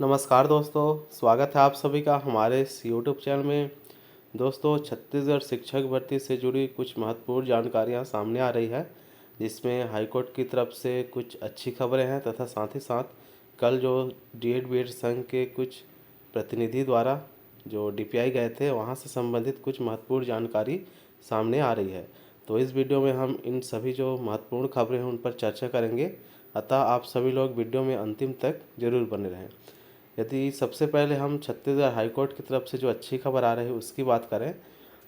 नमस्कार दोस्तों, स्वागत है आप सभी का हमारे इस यूट्यूब चैनल में। दोस्तों, छत्तीसगढ़ शिक्षक भर्ती से जुड़ी कुछ महत्वपूर्ण जानकारियां सामने आ रही है, जिसमें हाईकोर्ट की तरफ से कुछ अच्छी खबरें हैं तथा साथ ही साथ कल जो डीएड बीएड संघ के कुछ प्रतिनिधि द्वारा जो डीपीआई गए थे वहां से संबंधित कुछ महत्वपूर्ण जानकारी सामने आ रही है। तो इस वीडियो में हम इन सभी जो महत्वपूर्ण खबरें हैं उन पर चर्चा करेंगे, अतः आप सभी लोग वीडियो में अंतिम तक जरूर बने रहें। यदि सबसे पहले हम छत्तीसगढ़ हाईकोर्ट की तरफ से जो अच्छी खबर आ रही है उसकी बात करें,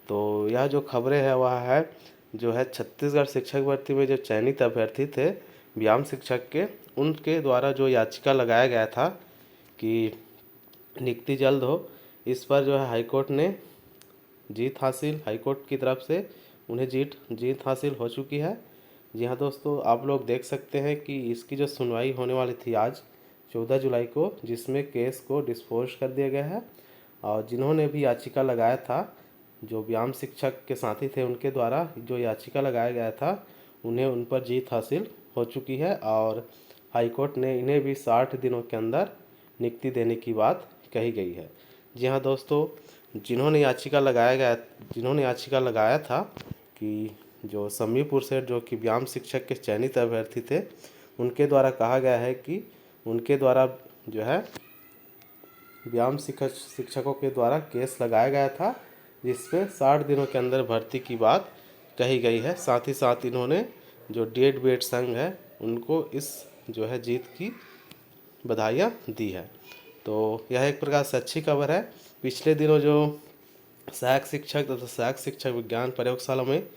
तो यह जो खबरें है वह है जो है छत्तीसगढ़ शिक्षक भर्ती में जो चयनित अभ्यर्थी थे व्यायाम शिक्षक के, उनके द्वारा जो याचिका लगाया गया था कि नियुक्ति जल्द हो, इस पर जो है हाईकोर्ट ने हाईकोर्ट की तरफ से उन्हें जीत हासिल हो चुकी है। जी हाँ दोस्तों, आप लोग देख सकते हैं कि इसकी जो सुनवाई होने वाली थी आज 14 जुलाई को, जिसमें केस को डिस्पोज कर दिया गया है। और जिन्होंने भी याचिका लगाया था, जो व्यायाम शिक्षक के साथी थे, उनके द्वारा जो याचिका लगाया गया था उन्हें उन पर जीत हासिल हो चुकी है और हाईकोर्ट ने इन्हें भी 60 दिनों के अंदर नियुक्ति देने की बात कही गई है। जी हाँ दोस्तों, जिन्होंने याचिका लगाया था कि जो समीपुर से जो कि व्यायाम शिक्षक के चयनित अभ्यर्थी थे, उनके द्वारा कहा गया है कि उनके द्वारा जो है व्यायाम शिक्षकों के द्वारा केस लगाया गया था, जिसमें 60 दिनों के अंदर भर्ती की बात कही गई है। साथ ही साथ इन्होंने जो डीएड बीएड संघ है उनको इस जो है जीत की बधाइयाँ दी है। तो यह एक प्रकार से अच्छी खबर है। पिछले दिनों जो सहायक शिक्षक तथा सहायक शिक्षक विज्ञान प्रयोगशाला में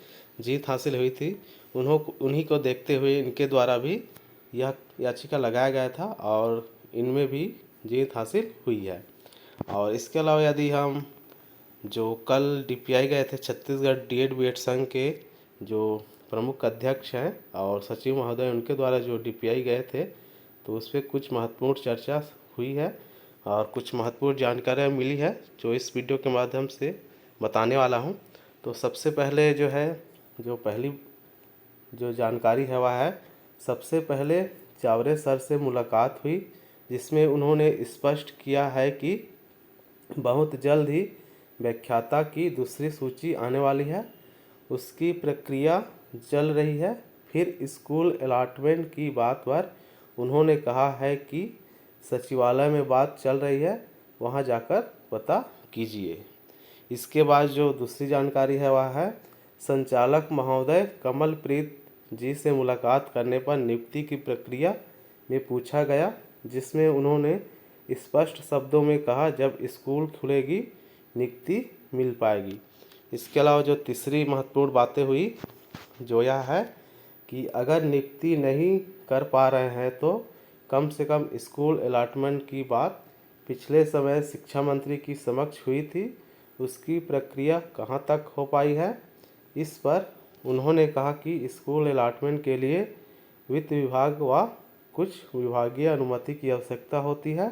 जीत हासिल हुई थी, उन्हीं को देखते हुए इनके द्वारा भी यह याचिका लगाया गया था और इनमें भी जीत हासिल हुई है। और इसके अलावा यदि हम जो कल डीपीआई गए थे छत्तीसगढ़ डीएड बीएड संघ के जो प्रमुख अध्यक्ष हैं और सचिव महोदय, उनके द्वारा जो डीपीआई गए थे, तो उस पर कुछ महत्वपूर्ण चर्चा हुई है और कुछ महत्वपूर्ण जानकारियाँ मिली है जो इस वीडियो के माध्यम से बताने वाला हूँ। तो सबसे पहले जो है जो पहली जो जानकारी है वह है, सबसे पहले चावरे सर से मुलाकात हुई, जिसमें उन्होंने स्पष्ट किया है कि बहुत जल्द ही व्याख्याता की दूसरी सूची आने वाली है, उसकी प्रक्रिया चल रही है। फिर स्कूल अलॉटमेंट की बात पर उन्होंने कहा है कि सचिवालय में बात चल रही है, वहां जाकर पता कीजिए। इसके बाद जो दूसरी जानकारी है वह है, संचालक महोदय कमलप्रीत जी से मुलाकात करने पर नियुक्ति की प्रक्रिया में पूछा गया, जिसमें उन्होंने स्पष्ट शब्दों में कहा जब स्कूल खुलेगी नियुक्ति मिल पाएगी। इसके अलावा जो तीसरी महत्वपूर्ण बातें हुई जो यह है कि अगर नियुक्ति नहीं कर पा रहे हैं तो कम से कम स्कूल अलॉटमेंट की बात पिछले समय शिक्षा मंत्री की समक्ष हुई थी, उसकी प्रक्रिया कहाँ तक हो पाई है। इस पर उन्होंने कहा कि स्कूल अलॉटमेंट के लिए वित्त विभाग व कुछ विभागीय अनुमति की आवश्यकता होती है।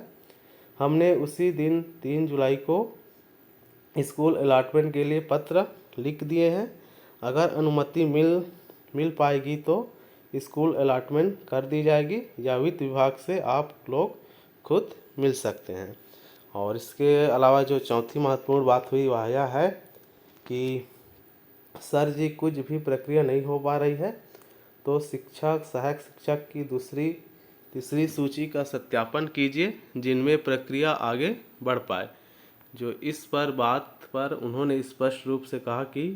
हमने उसी दिन 3 जुलाई को स्कूल अलॉटमेंट के लिए पत्र लिख दिए हैं। अगर अनुमति मिल पाएगी तो स्कूल अलॉटमेंट कर दी जाएगी या वित्त विभाग से आप लोग खुद मिल सकते हैं। और इसके अलावा जो चौथी महत्वपूर्ण बात हुई वह यह है कि सर जी कुछ भी प्रक्रिया नहीं हो पा रही है तो सहायक शिक्षक की तीसरी सूची का सत्यापन कीजिए, जिनमें प्रक्रिया आगे बढ़ पाए। जो इस बात पर उन्होंने स्पष्ट रूप से कहा कि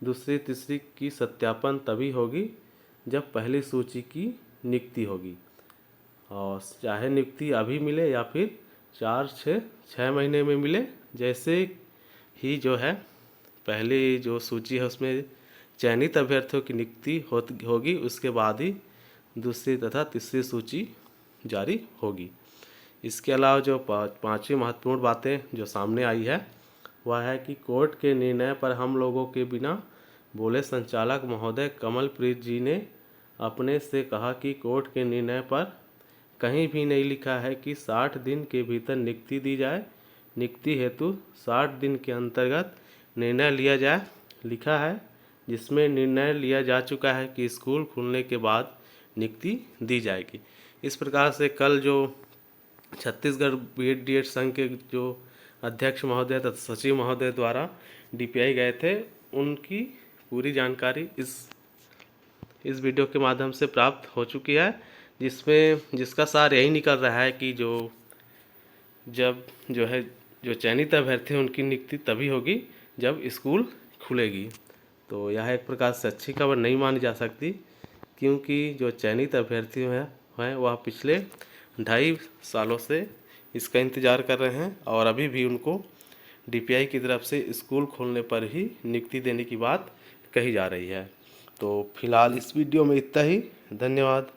दूसरी तीसरी की सत्यापन तभी होगी जब पहली सूची की नियुक्ति होगी, और चाहे नियुक्ति अभी मिले या फिर 6 महीने में मिले। जैसे ही जो है पहली जो सूची है उसमें चयनित अभ्यर्थियों की नियुक्ति होगी, उसके बाद ही दूसरी तथा तीसरी सूची जारी होगी। इसके अलावा जो पांचवी महत्वपूर्ण बातें जो सामने आई है वह है कि कोर्ट के निर्णय पर हम लोगों के बिना बोले संचालक महोदय कमलप्रीत जी ने अपने से कहा कि कोर्ट के निर्णय पर कहीं भी नहीं लिखा है कि 60 दिन के भीतर नियुक्ति दी जाए। नियुक्ति हेतु 60 दिन के अंतर्गत निर्णय लिया जाए लिखा है, जिसमें निर्णय लिया जा चुका है कि स्कूल खुलने के बाद नियुक्ति दी जाएगी। इस प्रकार से कल जो छत्तीसगढ़ बीएड डीएड संघ के जो अध्यक्ष महोदय तथा सचिव महोदय द्वारा डीपीआई गए थे, उनकी पूरी जानकारी इस वीडियो के माध्यम से प्राप्त हो चुकी है, जिसका सार यही निकल रहा है कि जब जो चयनित अभ्यर्थी हैं उनकी नियुक्ति तभी होगी जब स्कूल खुलेगी। तो यह एक प्रकार से अच्छी खबर नहीं मानी जा सकती, क्योंकि जो चयनित अभ्यर्थी हैं वह पिछले 2.5 सालों से इसका इंतज़ार कर रहे हैं और अभी भी उनको डीपीआई की तरफ से स्कूल खोलने पर ही नियुक्ति देने की बात कही जा रही है। तो फिलहाल इस वीडियो में इतना ही। धन्यवाद।